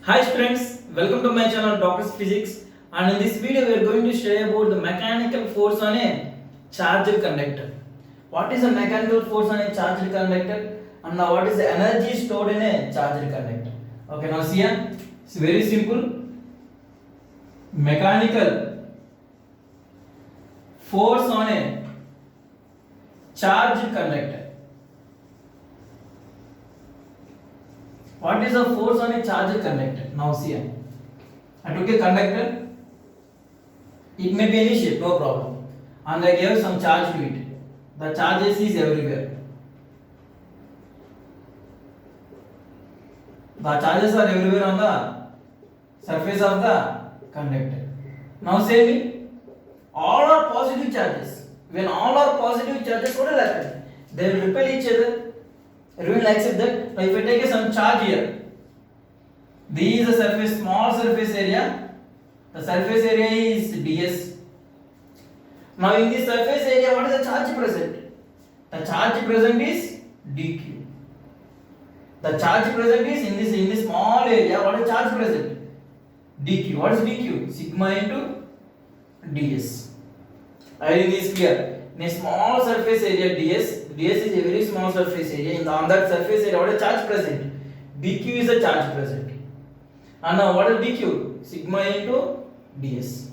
Hi students, welcome to my channel Doctor's Physics, and in this video we are going to share about the mechanical force on a charged conductor. What is the mechanical force on a charged conductor and now what is the energy stored in a charged conductor? Okay, now see here, it's very simple. Mechanical force on a charged conductor. What is the force on a charged conductor? Now see here. I took a conductor. It may be any shape, no problem. And I gave some charge to it. The charges is everywhere. The charges are everywhere on the surface of the conductor. Now say me, all are positive charges. When all are positive charges, what will happen? They will repel each other. Everyone will accept that. Now if I take some charge here, this is a surface, small surface area. The surface area is ds. Now in this surface area, what is the charge present? The charge present is dq. The charge present is in this small area. What is charge present? dq. What is dq? Sigma into ds. I think this is clear. In a small surface area ds is a very small surface area. On that surface area, what is charge present? dq is the charge present. And now what is dq? Sigma into ds.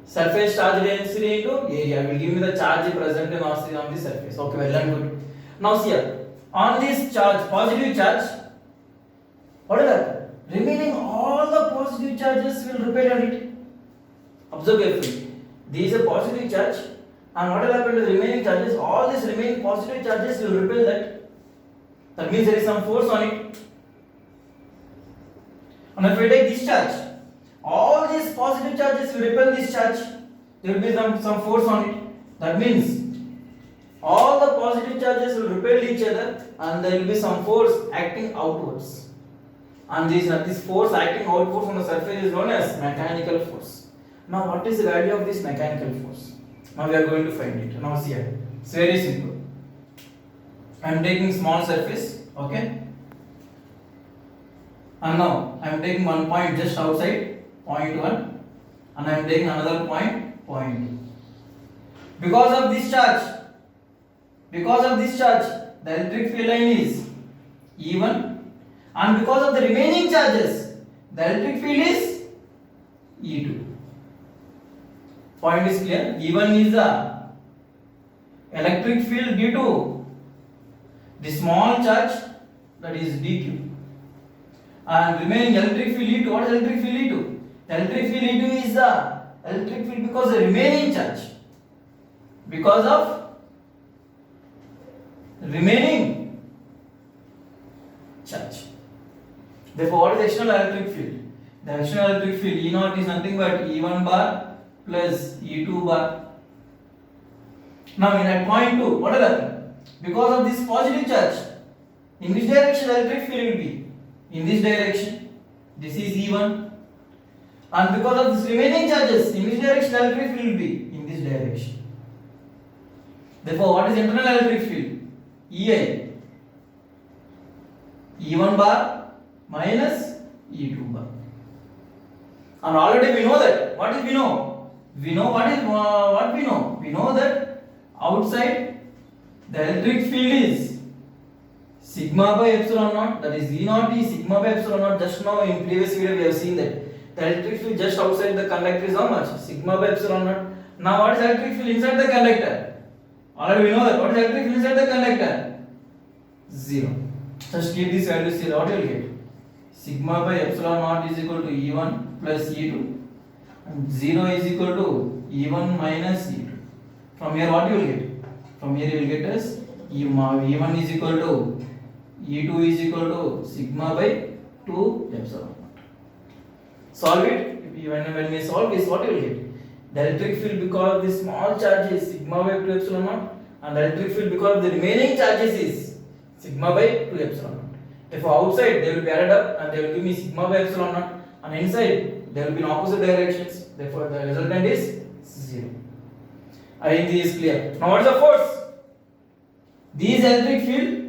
Surface charge density into area will give me the charge present on the surface. Okay, well and good. Now see here, on this charge, positive charge, what will happen? Remaining all the positive charges will repel on it. Observe carefully. This is a positive charge. And what will happen to the remaining charges? All these remaining positive charges will repel that. That means there is some force on it. And if we take this charge, all these positive charges will repel this charge. There will be some force on it. That means all the positive charges will repel each other and there will be some force acting outwards. And this force acting outwards on the surface is known as mechanical force. Now what is the value of this mechanical force? Now we are going to find it. Now see here. It's very simple. I am taking small surface, okay? And now I am taking one point just outside, point 1, and I am taking another point, point 2. Because of this charge, the electric field line is E1, and because of the remaining charges, the electric field is E2. Point is clear. E1 is the electric field due to the small charge, that is dq, and remaining electric field E2. What is electric field E2? Electric field E2 is the electric field because of the remaining charge, because of remaining charge. Therefore, what is the external electric field? The external electric field E0 is nothing but E1 bar plus E2 bar. Now in at point 2, what will happen? Because of this positive charge, in which direction electric field will be? In this direction. This is E1. And because of this remaining charges, in which direction electric field will be? In this direction. Therefore, what is internal electric field? EI. E1 bar minus E2 bar. And already we know that. What did we know? We know what we know. We know that outside the electric field is sigma by epsilon naught. That is E0 is sigma by epsilon naught. Just now in previous video we have seen that the electric field just outside the conductor is how much? Sigma by epsilon naught. Now what is electric field inside the conductor? Already we know that. What is electric field inside the conductor? 0. Just keep this value still. What you will get? Sigma by epsilon naught is equal to E1 plus E2. And 0 is equal to E1 minus E2. From here what you will get? From here you will get as E1 is equal to E2 is equal to sigma by 2 epsilon naught. Solve it. When we solve this, what you will get? The electric field because of the small charge is sigma by 2 epsilon naught, and the electric field because of the remaining charges is sigma by 2 epsilon naught. Therefore outside they will be added up and they will give me sigma by epsilon naught, and inside they will be in opposite directions. Therefore, the resultant is 0. I think this is clear. Now, what is the force? This electric field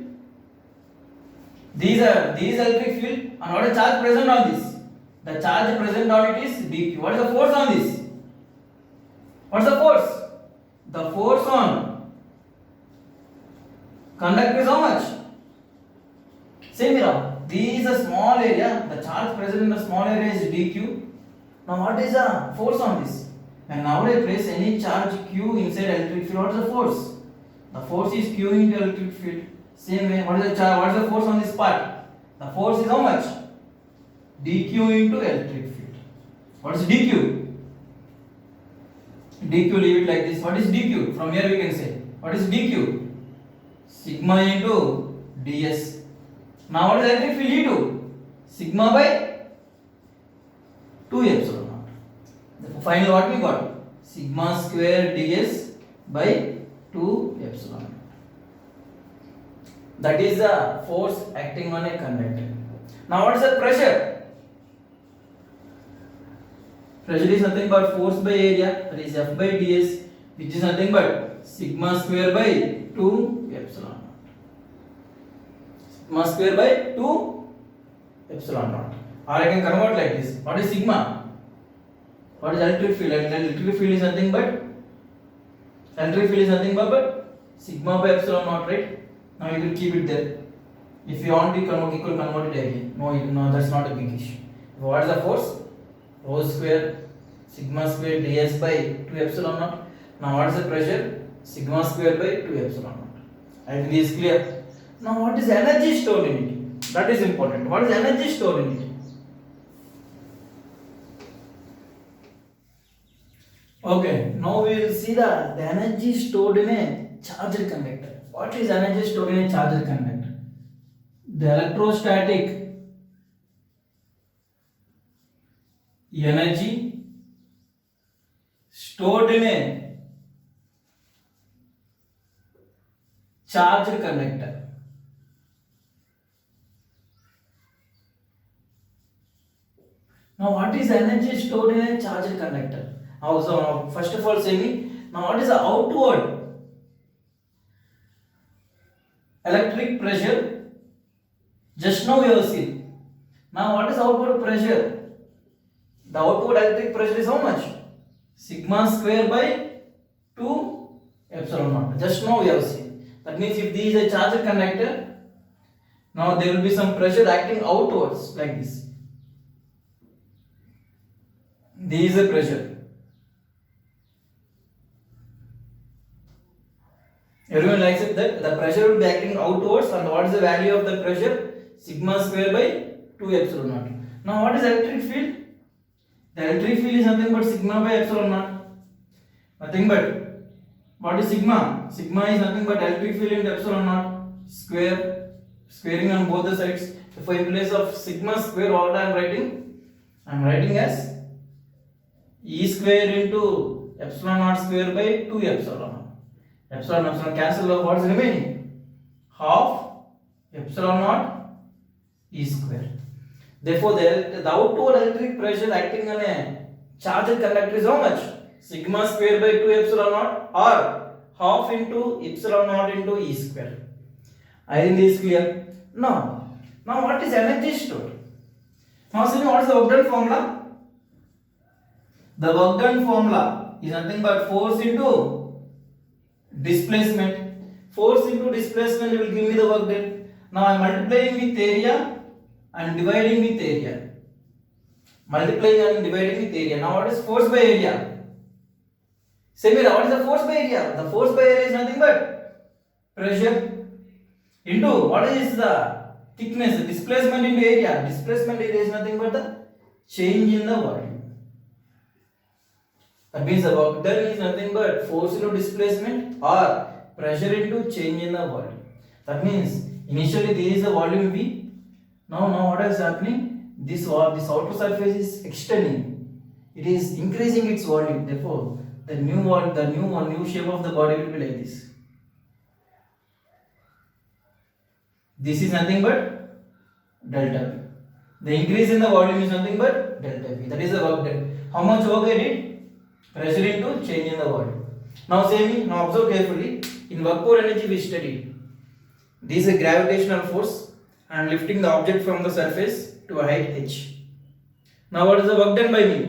These electric field and what is charge present on this? The charge present on it is dq. What is the force on this? What's the force? The force on conductor is how much? Same here. This is a small area. The charge present in the small area is dq. Now what is the force on this? And now I place any charge q inside electric field. What is the force? The force is q into electric field. Same way. What is the charge? What is the force on this part? The force is how much? dq into electric field. What is dq? dq, leave it like this. What is dq? From here we can say. What is dq? Sigma into ds. Now what is electric field E2? Sigma by 2 epsilon naught. Therefore, finally what we got? Sigma square ds by 2 epsilon naught. That is the force acting on a conductor. Now what is the pressure? Pressure is nothing but force by area, that is F by ds, which is nothing but sigma square by 2 epsilon naught. Sigma square by 2 epsilon naught. Or I can convert like this. What is sigma? What is electric field? Electric field is nothing but sigma by epsilon naught, right? Now you will keep it there. If you want to convert, you can convert it again. No, that's not a big issue. What is the force? Rho square sigma square ds by 2 epsilon naught. Now what is the pressure? Sigma square by 2 epsilon naught. I think this is clear. Now what is energy stored in it? That is important. What is energy stored in it? Okay, now we will see the energy stored in a charged conductor. What is energy stored in a charged conductor? The electrostatic energy stored in a charged conductor. Now what is energy stored in a charged conductor? So first of all say me, now what is the outward electric pressure? Just now we have seen. Now what is outward pressure? The outward electric pressure is how much? Sigma square by 2 epsilon naught. Just now we have seen. That means if this is a charged conductor, now there will be some pressure acting outwards like this. This is the pressure. Everyone likes it that the pressure will be acting outwards, and what is the value of the pressure? Sigma square by 2 epsilon naught. Now what is electric field? The electric field is nothing but sigma by epsilon naught. Nothing but, what is sigma? Sigma is nothing but electric field into epsilon naught square, squaring on both the sides. If in place of sigma square, what I am writing? I am writing as E square into epsilon naught square by 2 epsilon naught. Epsilon cancel off, what is remaining? Half epsilon naught E square. Therefore, the outward electric pressure acting on a charged conductor is how much? Sigma square by 2 epsilon naught or half into epsilon naught into E square. I think this is clear. Now what is energy stored? Now see what is the work done formula? The work done formula is nothing but force into displacement. Force into displacement will give me the work done. Now I am multiplying with area and dividing with area. Multiplying and dividing with area. Now what is force by area? Same here, what is the force by area? The force by area is nothing but pressure into what is the thickness, displacement into area. Displacement area is nothing but the change in the volume. That means the work done is nothing but force into displacement or pressure into change in the volume. That means initially this is the volume V. Now what is happening? This outer surface is extending. It is increasing its volume. Therefore, the new shape of the body will be like this. This is nothing but delta V. The increase in the volume is nothing but delta V. That is the work done. How much work I did? Pressure into change in the volume. Now say me, now observe carefully. In work per energy we studied. This is a gravitational force. I am lifting the object from the surface to a height h. Now what is the work done by me?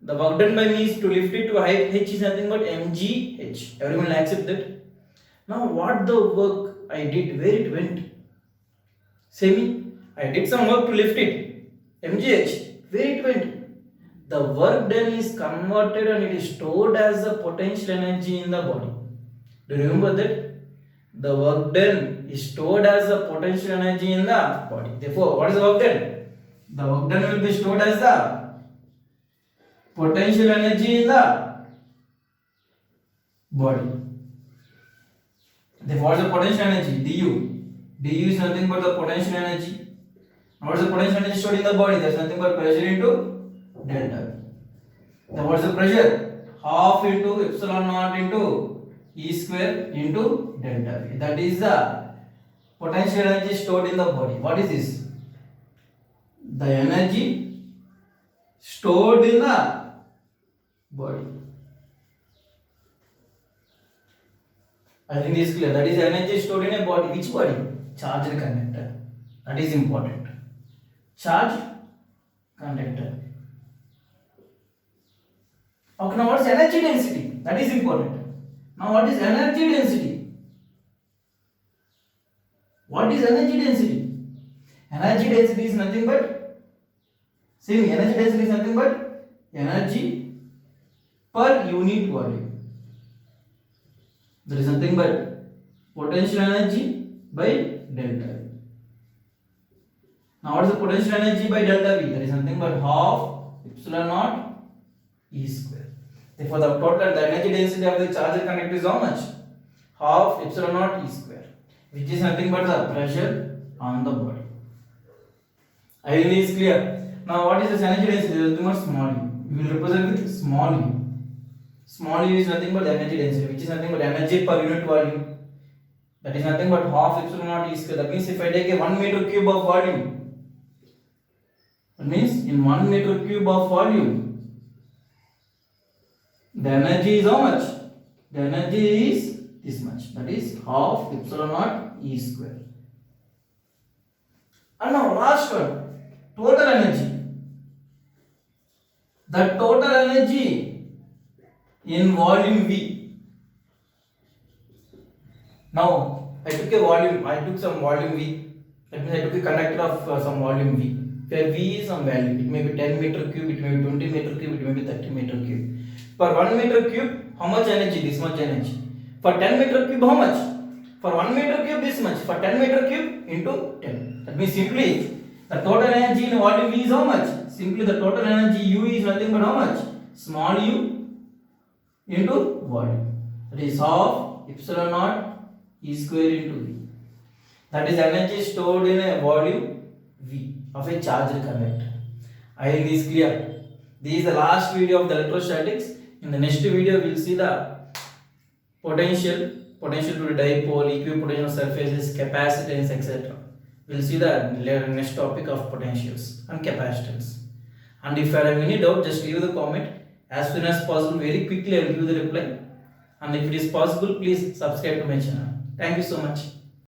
The work done by me is to lift it to height h is nothing but mgh. Everyone will accept that. Now what the work I did, where it went? Say me. I did some work to lift it. mgh. Where it went? The work done is converted and it is stored as the potential energy in the body. Do you remember that? The work done is stored as the potential energy in the body. Therefore, what is the work done? The work done will be stored as the potential energy in the body. Therefore, what is the potential energy? Du. Du is nothing but the potential energy. What is the potential energy stored in the body? There is nothing but pressure into delta V. Then what is the pressure? Half into epsilon naught into E square into delta V. That is the potential energy stored in the body. What is this? The energy stored in the body. I think this is clear. That is energy stored in a body. Which body? Charged conductor. That is important. Charged conductor. Okay, now what is energy density? That is important. Now what is energy density? What is energy density? Energy density is nothing but, see me, energy density is nothing but energy per unit volume. There is nothing but potential energy by delta V. Now what is the potential energy by delta V? There is nothing but half epsilon naught E square. Therefore, the total, the energy density of the charged conductor is how much? Half epsilon naught E square, which is nothing but the pressure on the body. I think this is clear. Now, what is this energy density? There is nothing but small u. We will represent with small u. Small u is nothing but the energy density, which is nothing but energy per unit volume. That is nothing but half epsilon naught E square. That means if I take a 1 meter cube of volume, that means in 1 meter cube of volume, the energy is how much? The energy is this much. That is half epsilon naught E square. And now last one, total energy. The total energy in volume V. Now I took some volume V. That means I took a conductor of some volume V. Where V is some value. It may be 10 meter cube, it may be 20 meter cube, it may be 30 meter cube. For 1 meter cube, how much energy? This much energy. For 10 meter cube, how much? For 1 meter cube, this much. For 10 meter cube, into 10. That means simply, the total energy in volume V is how much? Simply the total energy U is nothing but how much? Small u into volume. That is half epsilon naught E square into V. That is energy stored in a volume V of a charged conductor. I think this is clear. This is the last video of the electrostatics. In the next video, we will see the potential to the dipole, equipotential surfaces, capacitance, etc. We will see the next topic of potentials and capacitance. And if you have any doubt, just leave the comment. As soon as possible, very quickly I will give the reply. And if it is possible, please subscribe to my channel. Thank you so much.